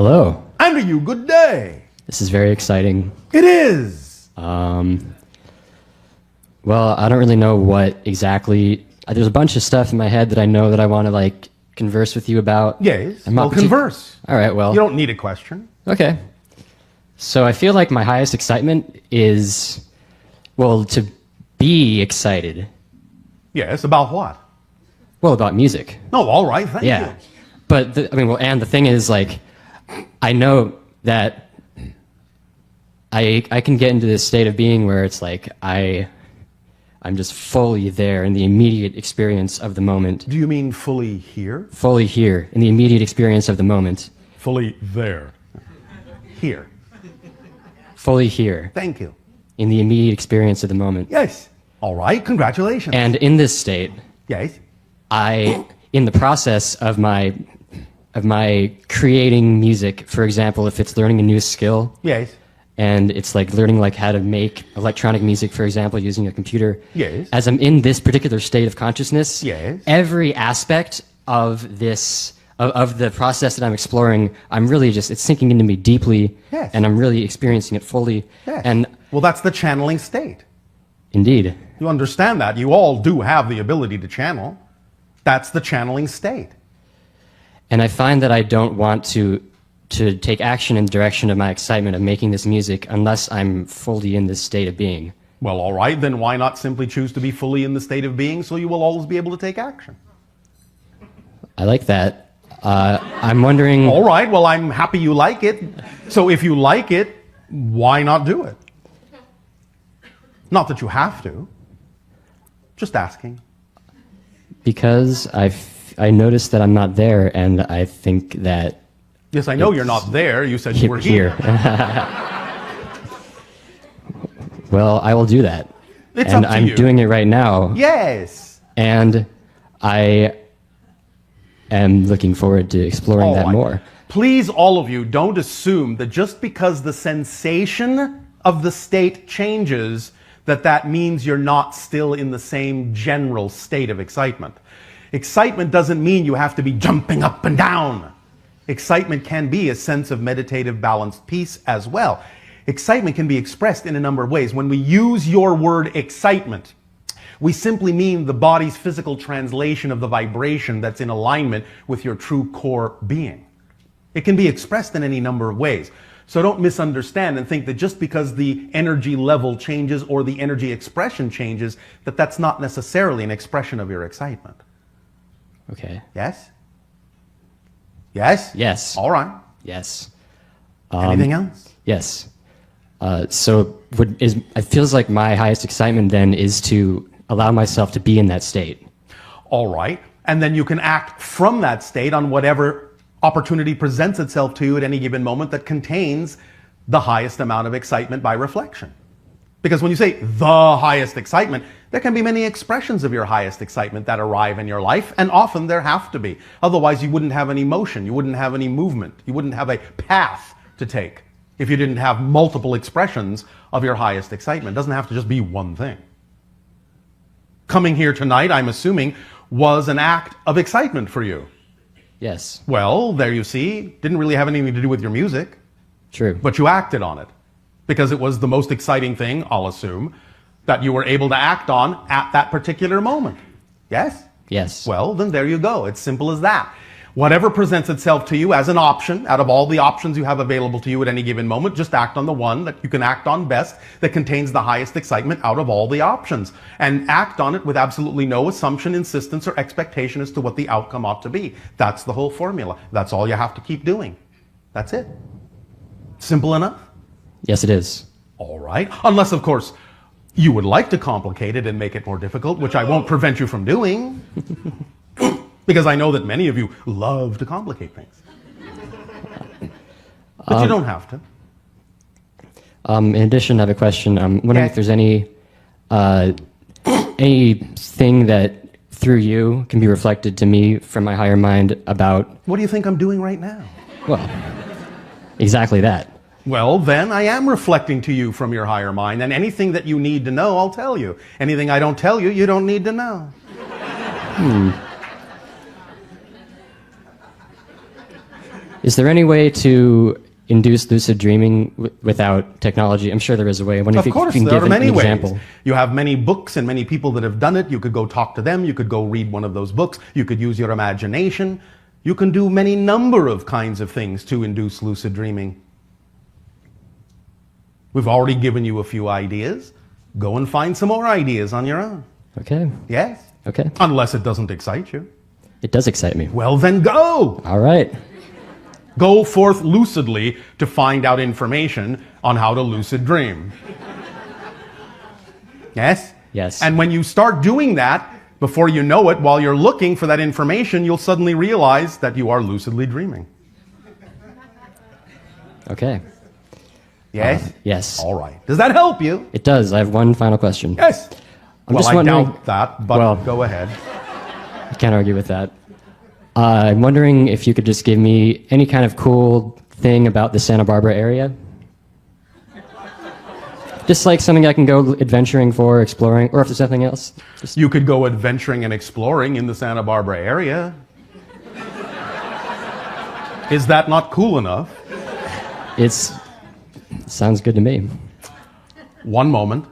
Hello. And to you, good day. This is very exciting. It is. Well, I don't really know what exactly. There's a bunch of stuff in my head that I know that I want to converse with you about. Yes. Well, converse. All right. Well, you don't need a question. Okay. So I feel like my highest excitement is, to be excited. Yes. About what? Well, about music. Oh, all right. Thank you. But and the thing is, I know that I can get into this state of being where it's I'm just fully there in the immediate experience of the moment. Do you mean fully here? Fully here, in the immediate experience of the moment. Fully there. Here. Fully here. Thank you. In the immediate experience of the moment. Yes. All right. Congratulations. And in this state, yes, in the process of my creating music, for example, if it's learning a new skill. Yes. And it's learning how to make electronic music, for example, using a computer. Yes. As I'm in this particular state of consciousness, yes, every aspect of this, of the process that I'm exploring, I'm really it's sinking into me deeply, yes, and I'm really experiencing it fully. Yes. And well, that's the channeling state. Indeed. You understand that. You all do have the ability to channel. That's the channeling state. And I find that I don't want to take action in the direction of my excitement of making this music unless I'm fully in this state of being. Well, all right, then why not simply choose to be fully in the state of being so you will always be able to take action? I like that. I'm wondering... All right, well, I'm happy you like it. So if you like it, why not do it? Not that you have to. Just asking. Because I noticed that I'm not there, and I think that... Yes, I know you're not there. You said you were here. Well, I will do that. It's and up to I'm you. doing it right now. Yes. And I am looking forward to exploring that more. Please, all of you, don't assume that just because the sensation of the state changes, that means you're not still in the same general state of excitement. Excitement doesn't mean you have to be jumping up and down. Excitement can be a sense of meditative, balanced peace as well. Excitement can be expressed in a number of ways. When we use your word excitement, we simply mean the body's physical translation of the vibration that's in alignment with your true core being. It can be expressed in any number of ways. So don't misunderstand and think that just because the energy level changes or the energy expression changes, that's not necessarily an expression of your excitement. Okay. Yes? Yes? Yes. All right. Yes. Anything else? Yes. It feels like my highest excitement then is to allow myself to be in that state. All right. And then you can act from that state on whatever opportunity presents itself to you at any given moment that contains the highest amount of excitement by reflection. Because when you say the highest excitement, there can be many expressions of your highest excitement that arrive in your life, and often there have to be. Otherwise, you wouldn't have any motion, you wouldn't have any movement, you wouldn't have a path to take if you didn't have multiple expressions of your highest excitement. It doesn't have to just be one thing. Coming here tonight, I'm assuming, was an act of excitement for you. Yes. Well, there you see, didn't really have anything to do with your music. True. But you acted on it. Because it was the most exciting thing, I'll assume, that you were able to act on at that particular moment. Yes? Yes. Well, then there you go. It's simple as that. Whatever presents itself to you as an option, out of all the options you have available to you at any given moment, just act on the one that you can act on best, that contains the highest excitement out of all the options. And act on it with absolutely no assumption, insistence, or expectation as to what the outcome ought to be. That's the whole formula. That's all you have to keep doing. That's it. Simple enough? Yes, it is. All right. Unless, of course, you would like to complicate it and make it more difficult, which I won't prevent you from doing. Because I know that many of you love to complicate things. But you don't have to. In addition, I have a question. I'm wondering if there's anything that through you can be reflected to me from my higher mind about... What do you think I'm doing right now? Well, exactly that. Well, then I am reflecting to you from your higher mind, and anything that you need to know, I'll tell you. Anything I don't tell you, you don't need to know. Is there any way to induce lucid dreaming without technology? I'm sure there is a way. I wonder Of if course, you can there give are an many ways. example. You have many books and many people that have done it. You could go talk to them. You could go read one of those books. You could use your imagination. You can do many number of kinds of things to induce lucid dreaming. We've already given you a few ideas. Go and find some more ideas on your own. Okay. Yes? Okay. Unless it doesn't excite you. It does excite me. Well, then go! All right. Go forth lucidly to find out information on how to lucid dream. Yes? Yes. And when you start doing that, before you know it, while you're looking for that information, you'll suddenly realize that you are lucidly dreaming. Okay. Yes? Yes. All right. Does that help you? It does. I have one final question. Yes. I'm Well, just I wondering. doubt that, but Well- go ahead. I can't argue with that. I'm wondering if you could just give me any kind of cool thing about the Santa Barbara area. Just like something I can go adventuring for, exploring, or if there's something else. Just, You could go adventuring and exploring in the Santa Barbara area. Is that not cool enough? sounds good to me. One moment.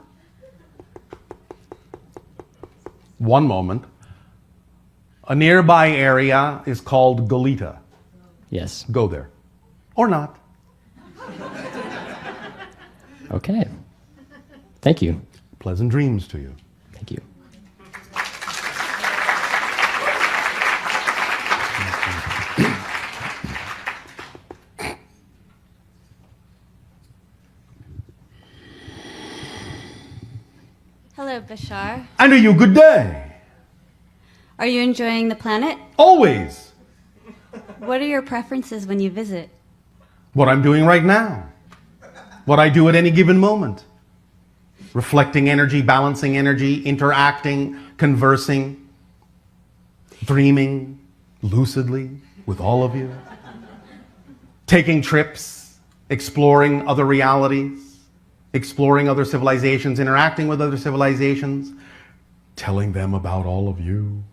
One moment. A nearby area is called Goleta. Yes. Go there. Or not. Okay. Thank you. Pleasant dreams to you. Thank you. Hello, Bashar. And are you good day? Are you enjoying the planet? Always. What are your preferences when you visit? What I'm doing right now. What I do at any given moment. Reflecting energy, balancing energy, interacting, conversing, dreaming lucidly with all of you. Taking trips, exploring other realities, exploring other civilizations, interacting with other civilizations, telling them about all of you.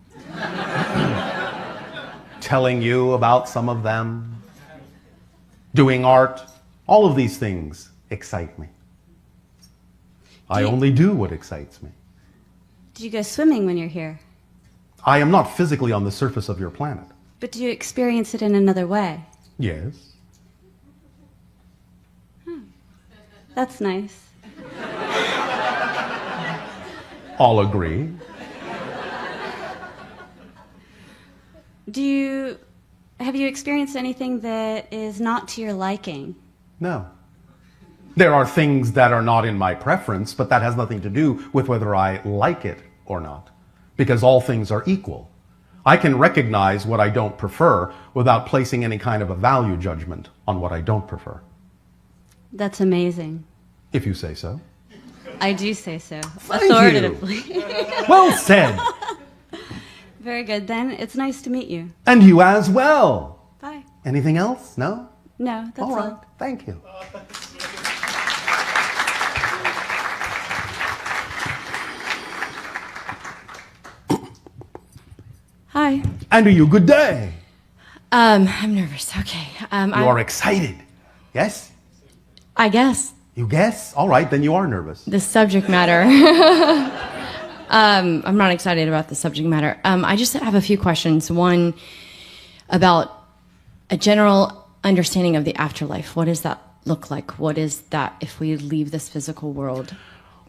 Telling you about some of them. Doing art. All of these things excite me. I only do what excites me. Do you go swimming when you're here? I am not physically on the surface of your planet. But do you experience it in another way? Yes. That's nice. I'll agree. Have you experienced anything that is not to your liking? No. There are things that are not in my preference, but that has nothing to do with whether I like it or not, because all things are equal. I can recognize what I don't prefer without placing any kind of a value judgment on what I don't prefer, That's amazing. if you say so. I do say so. Thank you. Authoritatively. Well said. Very good, then. It's nice to meet you. And you as well. Bye. Anything else? No? No, that's All right. all. Thank you. Hi. And are you good day? I'm nervous. Okay. You are excited. Yes? I guess You guess? All right, then you are nervous. the subject matter. I'm not excited about the subject matter. I just have a few questions. One about a general understanding of the afterlife. What does that look like? What is that if we leave this physical world?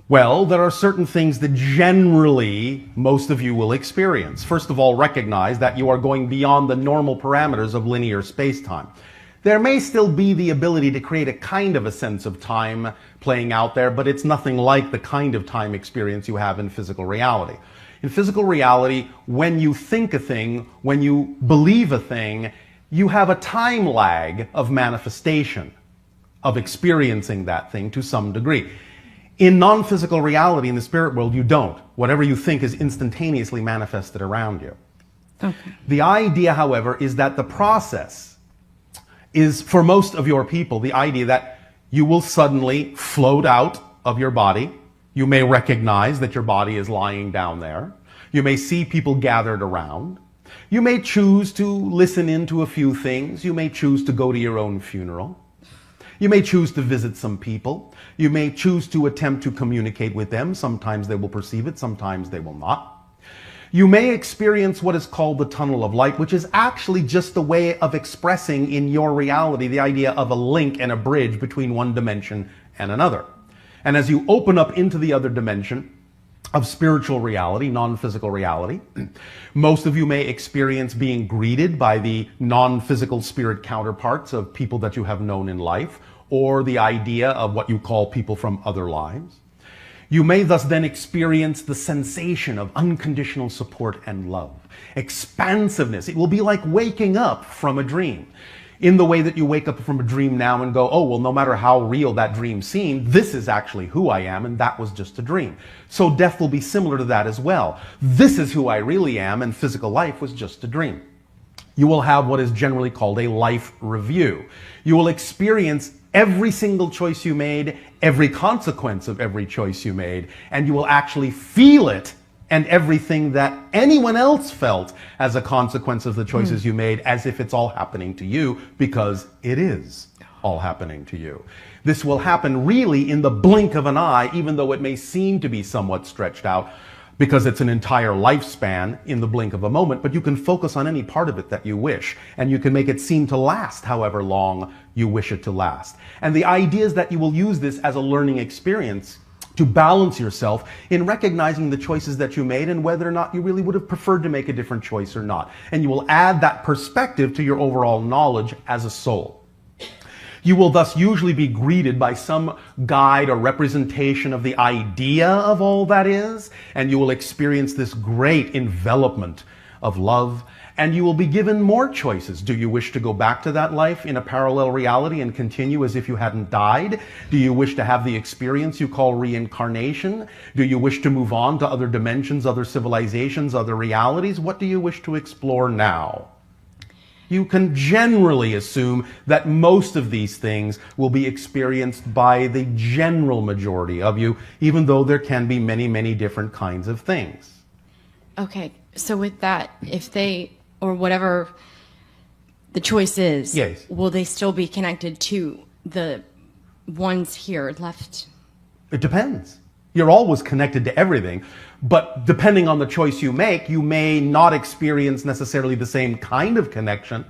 Well, there are certain things that generally most of you will experience. First of all, recognize that you are going beyond the normal parameters of linear space-time. There may still be the ability to create a kind of a sense of time playing out there, but it's nothing like the kind of time experience you have in physical reality. In physical reality, when you think a thing, when you believe a thing, you have a time lag of manifestation, of experiencing that thing to some degree. In non-physical reality, in the spirit world, you don't. Whatever you think is instantaneously manifested around you. Okay. The idea, however, is that the process is, for most of your people, the idea that you will suddenly float out of your body. You may recognize that your body is lying down there. You may see people gathered around. You may choose to listen into a few things. You may choose to go to your own funeral. You may choose to visit some people. You may choose to attempt to communicate with them. Sometimes they will perceive it, sometimes they will not. You may experience what is called the tunnel of light, which is actually just a way of expressing in your reality the idea of a link and a bridge between one dimension and another. And as you open up into the other dimension of spiritual reality, non-physical reality, most of you may experience being greeted by the non-physical spirit counterparts of people that you have known in life, or the idea of what you call people from other lives. You may thus then experience the sensation of unconditional support and love, expansiveness. It will be like waking up from a dream, in the way that you wake up from a dream now and go, oh, well, no matter how real that dream seemed, this is actually who I am, and that was just a dream. So death will be similar to that as well. This is who I really am, and physical life was just a dream. You will have what is generally called a life review. You will experience every single choice you made, every consequence of every choice you made, and you will actually feel it and everything that anyone else felt as a consequence of the choices you made, as if it's all happening to you, because it is all happening to you. This will happen really in the blink of an eye, even though it may seem to be somewhat stretched out, because it's an entire lifespan in the blink of a moment, but you can focus on any part of it that you wish, and you can make it seem to last however long you wish it to last. And the idea is that you will use this as a learning experience to balance yourself in recognizing the choices that you made and whether or not you really would have preferred to make a different choice or not. And you will add that perspective to your overall knowledge as a soul. You will thus usually be greeted by some guide or representation of the idea of all that is, and you will experience this great envelopment of love, and you will be given more choices. Do you wish to go back to that life in a parallel reality and continue as if you hadn't died? Do you wish to have the experience you call reincarnation? Do you wish to move on to other dimensions, other civilizations, other realities? What do you wish to explore now? You can generally assume that most of these things will be experienced by the general majority of you, even though there can be many, many different kinds of things. Okay, so with that, if they, or whatever the choice is, yes, will they still be connected to the ones here left? It depends. You're always connected to everything, but depending on the choice you make, you may not experience necessarily the same kind of connection.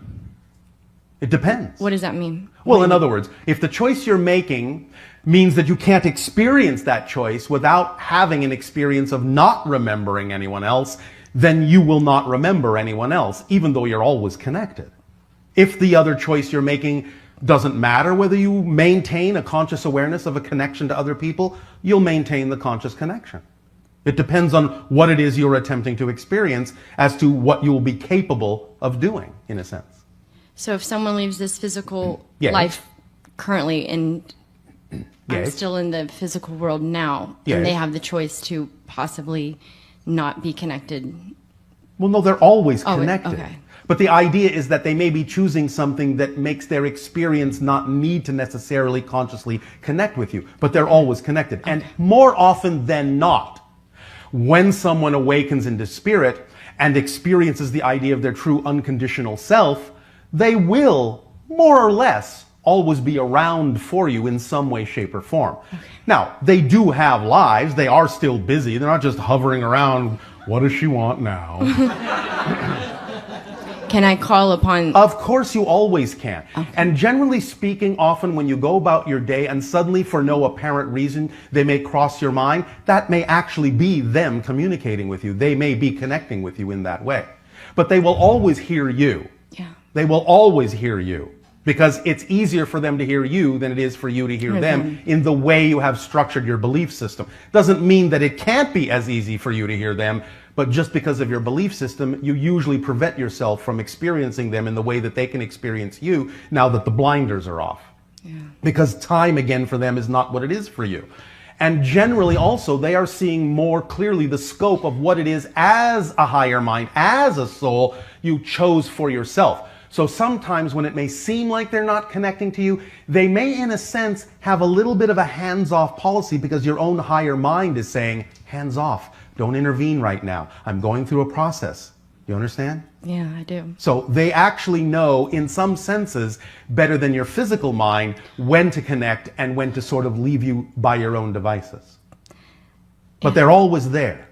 It depends. What does that mean? Well, in other words, if the choice you're making means that you can't experience that choice without having an experience of not remembering anyone else, then you will not remember anyone else, even though you're always connected. If the other choice you're making doesn't matter whether you maintain a conscious awareness of a connection to other people, you'll maintain the conscious connection. It depends on what it is you're attempting to experience as to what you'll be capable of doing, in a sense. So if someone leaves this physical Yes. life currently and I'm Yes. still in the physical world now, Yes. and they have the choice to possibly not be connected. Well, no, they're always Oh, connected. okay. But the idea is that they may be choosing something that makes their experience not need to necessarily consciously connect with you, but they're always connected. And more often than not, when someone awakens into spirit and experiences the idea of their true unconditional self, they will, more or less, always be around for you in some way, shape, or form. Now, they do have lives. They are still busy. They're not just hovering around, what does she want now? Can I call upon... Of course you always can. Okay. And generally speaking, often when you go about your day and suddenly for no apparent reason they may cross your mind, that may actually be them communicating with you. They may be connecting with you in that way. But they will always hear you. Yeah. They will always hear you. Because it's easier for them to hear you than it is for you to hear them in the way you have structured your belief system. Doesn't mean that it can't be as easy for you to hear them, but just because of your belief system, you usually prevent yourself from experiencing them in the way that they can experience you now that the blinders are off. Yeah. Because time, again, for them is not what it is for you. And generally also, they are seeing more clearly the scope of what it is as a higher mind, as a soul, you chose for yourself. So sometimes when it may seem like they're not connecting to you, they may in a sense have a little bit of a hands-off policy because your own higher mind is saying, hands off, don't intervene right now. I'm going through a process. You understand? Yeah, I do. So they actually know, in some senses, better than your physical mind, when to connect and when to sort of leave you by your own devices. But they're always there.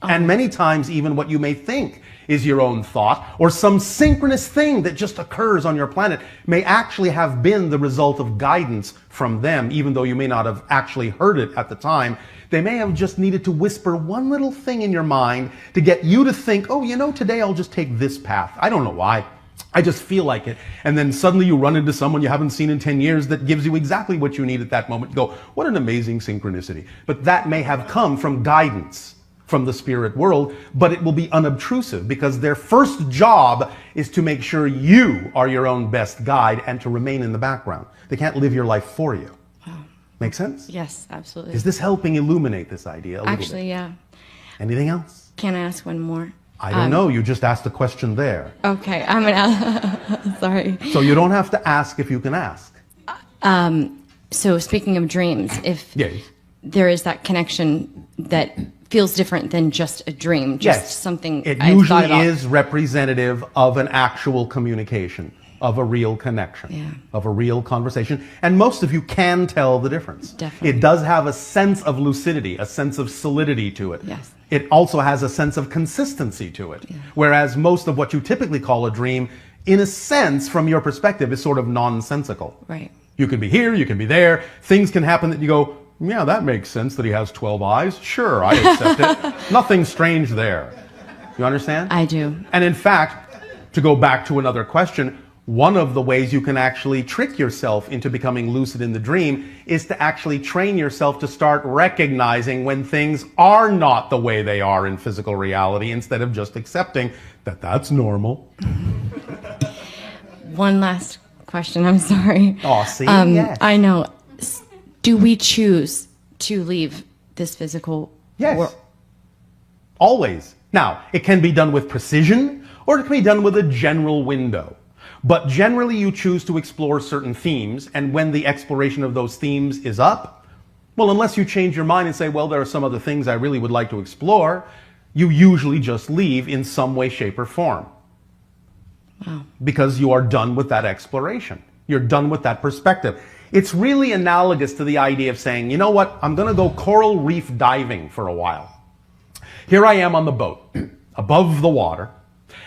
And many times, even what you may think is your own thought, or some synchronous thing that just occurs on your planet, may actually have been the result of guidance from them, even though you may not have actually heard it at the time. They may have just needed to whisper one little thing in your mind to get you to think, oh, you know, today I'll just take this path. I don't know why. I just feel like it. And then suddenly you run into someone you haven't seen in 10 years that gives you exactly what you need at that moment. You go, what an amazing synchronicity. But that may have come from guidance from the spirit world, but it will be unobtrusive because their first job is to make sure you are your own best guide and to remain in the background. They can't live your life for you. Wow. Make sense? Yes, absolutely. Is this helping illuminate this idea a little Actually, bit? yeah. Anything else? Can I ask one more? I don't know. You just asked a question there. Okay, I'm gonna ask. Sorry. So you don't have to ask if you can ask. So speaking of dreams, if Yes. there is that connection that feels different than just a dream, just Yes. something It I've thought usually about. is representative of an actual communication, of a real connection, Yeah. of a real conversation. And most of you can tell the difference. Definitely. It does have a sense of lucidity, a sense of solidity to it. Yes. It also has a sense of consistency to it. Whereas most of what you typically call a dream, in a sense, from your perspective, is sort of nonsensical. Right. You can be here, you can be there. Things can happen that you go, yeah, that makes sense that he has 12 eyes. Sure, I accept it. Nothing strange there. You understand? I do. And in fact, to go back to another question, one of the ways you can actually trick yourself into becoming lucid in the dream is to actually train yourself to start recognizing when things are not the way they are in physical reality instead of just accepting that that's normal. One last question. I'm sorry. Oh, see? Yes. I know. Do we choose to leave this physical Yes. world? Always. Now, it can be done with precision or it can be done with a general window. But generally you choose to explore certain themes, and when the exploration of those themes is up, well, unless you change your mind and say, well, there are some other things I really would like to explore, you usually just leave in some way, shape, or form. Wow. Because you are done with that exploration. You're done with that perspective. It's really analogous to the idea of saying, you know what, I'm going to go coral reef diving for a while. Here I am on the boat, above the water,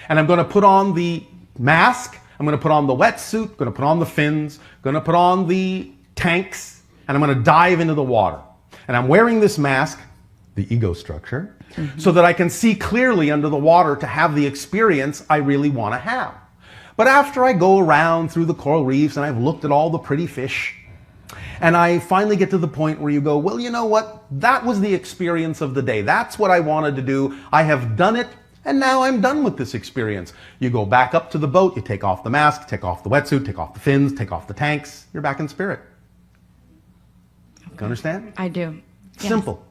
and I'm going to put on the mask, I'm going to put on the wetsuit, going to put on the fins, going to put on the tanks, and I'm going to dive into the water. And I'm wearing this mask, the ego structure, so that I can see clearly under the water to have the experience I really want to have. But after I go around through the coral reefs and I've looked at all the pretty fish, and I finally get to the point where you go, well, you know what? That was the experience of the day. That's what I wanted to do. I have done it, and now I'm done with this experience. You go back up to the boat, you take off the mask, take off the wetsuit, take off the fins, take off the tanks. You're back in spirit. Okay. You understand? I do. Yes. Simple.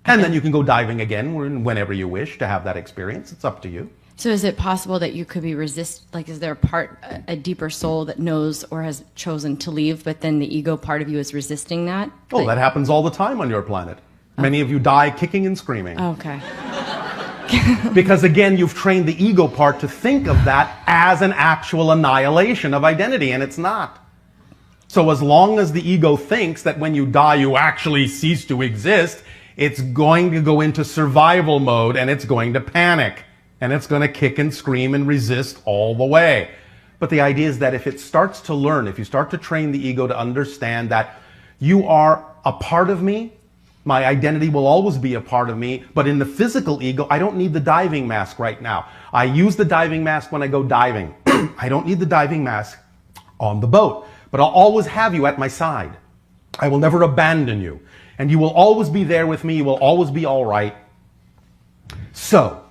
And then you can go diving again whenever you wish to have that experience. It's up to you. So is it possible that you could be is there a deeper soul that knows or has chosen to leave, but then the ego part of you is resisting that? Oh, that happens all the time on your planet. Many of you die kicking and screaming. Okay. Because again, you've trained the ego part to think of that as an actual annihilation of identity, and it's not. So as long as the ego thinks that when you die you actually cease to exist, it's going to go into survival mode and it's going to panic. And it's going to kick and scream and resist all the way. But the idea is that if it starts to learn, if you start to train the ego to understand that you are a part of me, my identity will always be a part of me, but in the physical ego, I don't need the diving mask right now. I use the diving mask when I go diving. I don't need the diving mask on the boat, but I'll always have you at my side. I will never abandon you. And you will always be there with me. You will always be all right. So,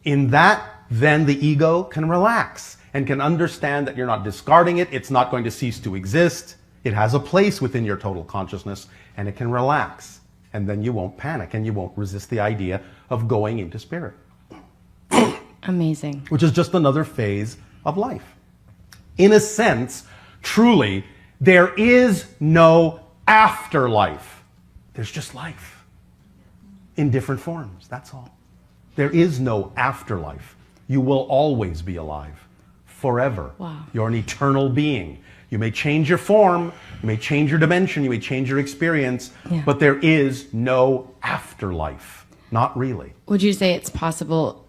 in that, then the ego can relax and can understand that you're not discarding it. It's not going to cease to exist. It has a place within your total consciousness, and it can relax. And then you won't panic and you won't resist the idea of going into spirit. Amazing. Which is just another phase of life. In a sense, truly, there is no afterlife. There's just life in different forms. That's all. There is no afterlife. you will always be alive. Forever. Wow. You're an eternal being. You may change your form, you may change your dimension, you may change your experience, but there is no afterlife. Not really. Would you say it's possible,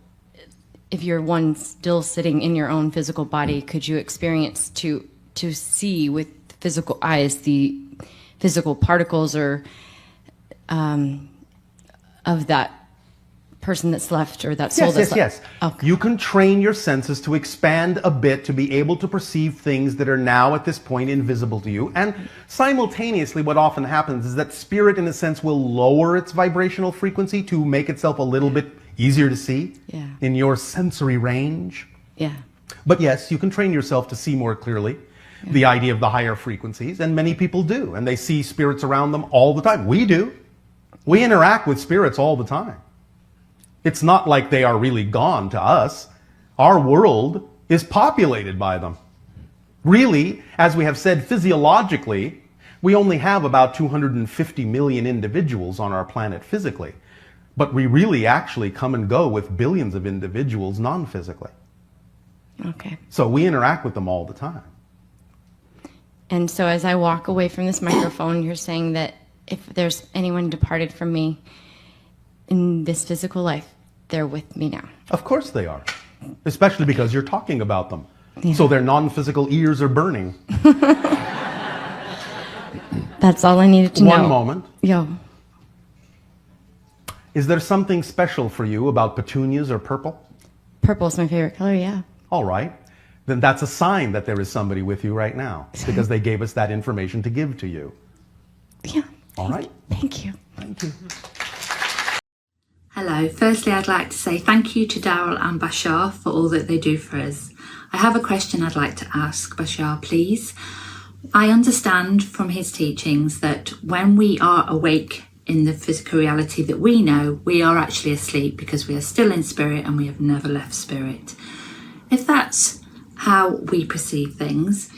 if you're one still sitting in your own physical body, could you experience to see with physical eyes the physical particles or of that person that's left or that soul that's left? Yes. Okay. You can train your senses to expand a bit to be able to perceive things that are now at this point invisible to you. And simultaneously, what often happens is that spirit, in a sense, will lower its vibrational frequency to make itself a little bit easier to see in your sensory range. Yeah. But yes, you can train yourself to see more clearly the idea of the higher frequencies, and many people do, and they see spirits around them all the time. We do. We interact with spirits all the time. It's not like they are really gone to us. Our world is populated by them. Really, as we have said, physiologically, we only have about 250 million individuals on our planet physically. But we really actually come and go with billions of individuals non-physically. Okay. So we interact with them all the time. And so as I walk away from this microphone, you're saying that if there's anyone departed from me in this physical life, they're with me now. Of course they are. Especially because you're talking about them. Yeah. So their non-physical ears are burning. That's all I needed to know. One moment. Yo. Is there something special for you about petunias or purple? Purple's my favorite color, yeah. All right. Then that's a sign that there is somebody with you right now. Because they gave us that information to give to you. Yeah. All right. Thank you. Thank you. Hello, firstly I'd like to say thank you to Darryl and Bashar for all that they do for us. I have a question I'd like to ask Bashar, please. I understand from his teachings that when we are awake in the physical reality that we know, we are actually asleep because we are still in spirit and we have never left spirit. If that's how we perceive things,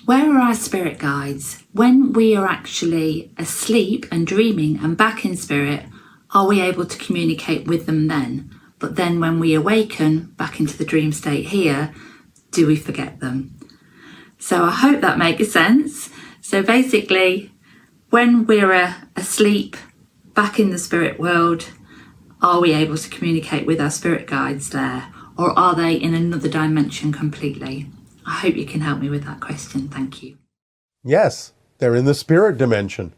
where are our spirit guides? When we are actually asleep and dreaming and back in spirit, are we able to communicate with them then? But then when we awaken back into the dream state here, do we forget them? So I hope that makes sense. So basically, when we're asleep back in the spirit world, are we able to communicate with our spirit guides there? Or are they in another dimension completely? I hope you can help me with that question. Thank you. Yes, they're in the spirit dimension.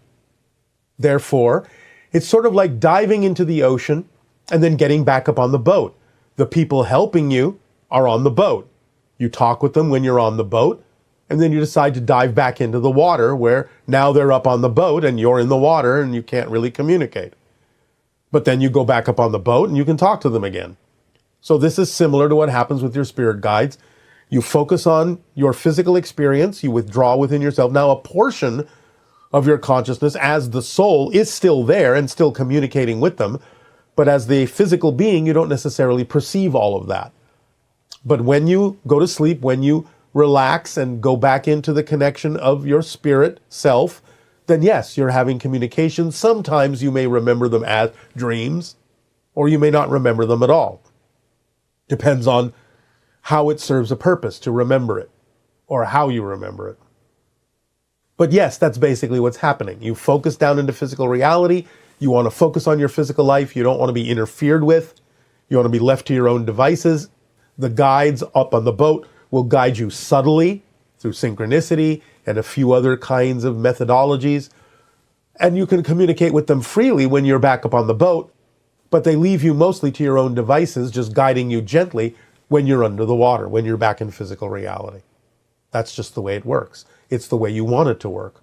Therefore, it's sort of like diving into the ocean and then getting back up on the boat. The people helping you are on the boat. You talk with them when you're on the boat, and then you decide to dive back into the water where now they're up on the boat and you're in the water and you can't really communicate. But then you go back up on the boat and you can talk to them again. So this is similar to what happens with your spirit guides. You focus on your physical experience, you withdraw within yourself. Now a portion of your consciousness as the soul is still there and still communicating with them, but as the physical being, you don't necessarily perceive all of that. But when you go to sleep, when you relax and go back into the connection of your spirit self, then yes, you're having communication. Sometimes you may remember them as dreams, or you may not remember them at all. Depends on how it serves a purpose to remember it, or how you remember it. But yes, that's basically what's happening. You focus down into physical reality. You want to focus on your physical life. You don't want to be interfered with. You want to be left to your own devices. The guides up on the boat will guide you subtly through synchronicity and a few other kinds of methodologies. And you can communicate with them freely when you're back up on the boat, but they leave you mostly to your own devices, just guiding you gently when you're under the water, when you're back in physical reality. That's just the way it works. It's the way you want it to work.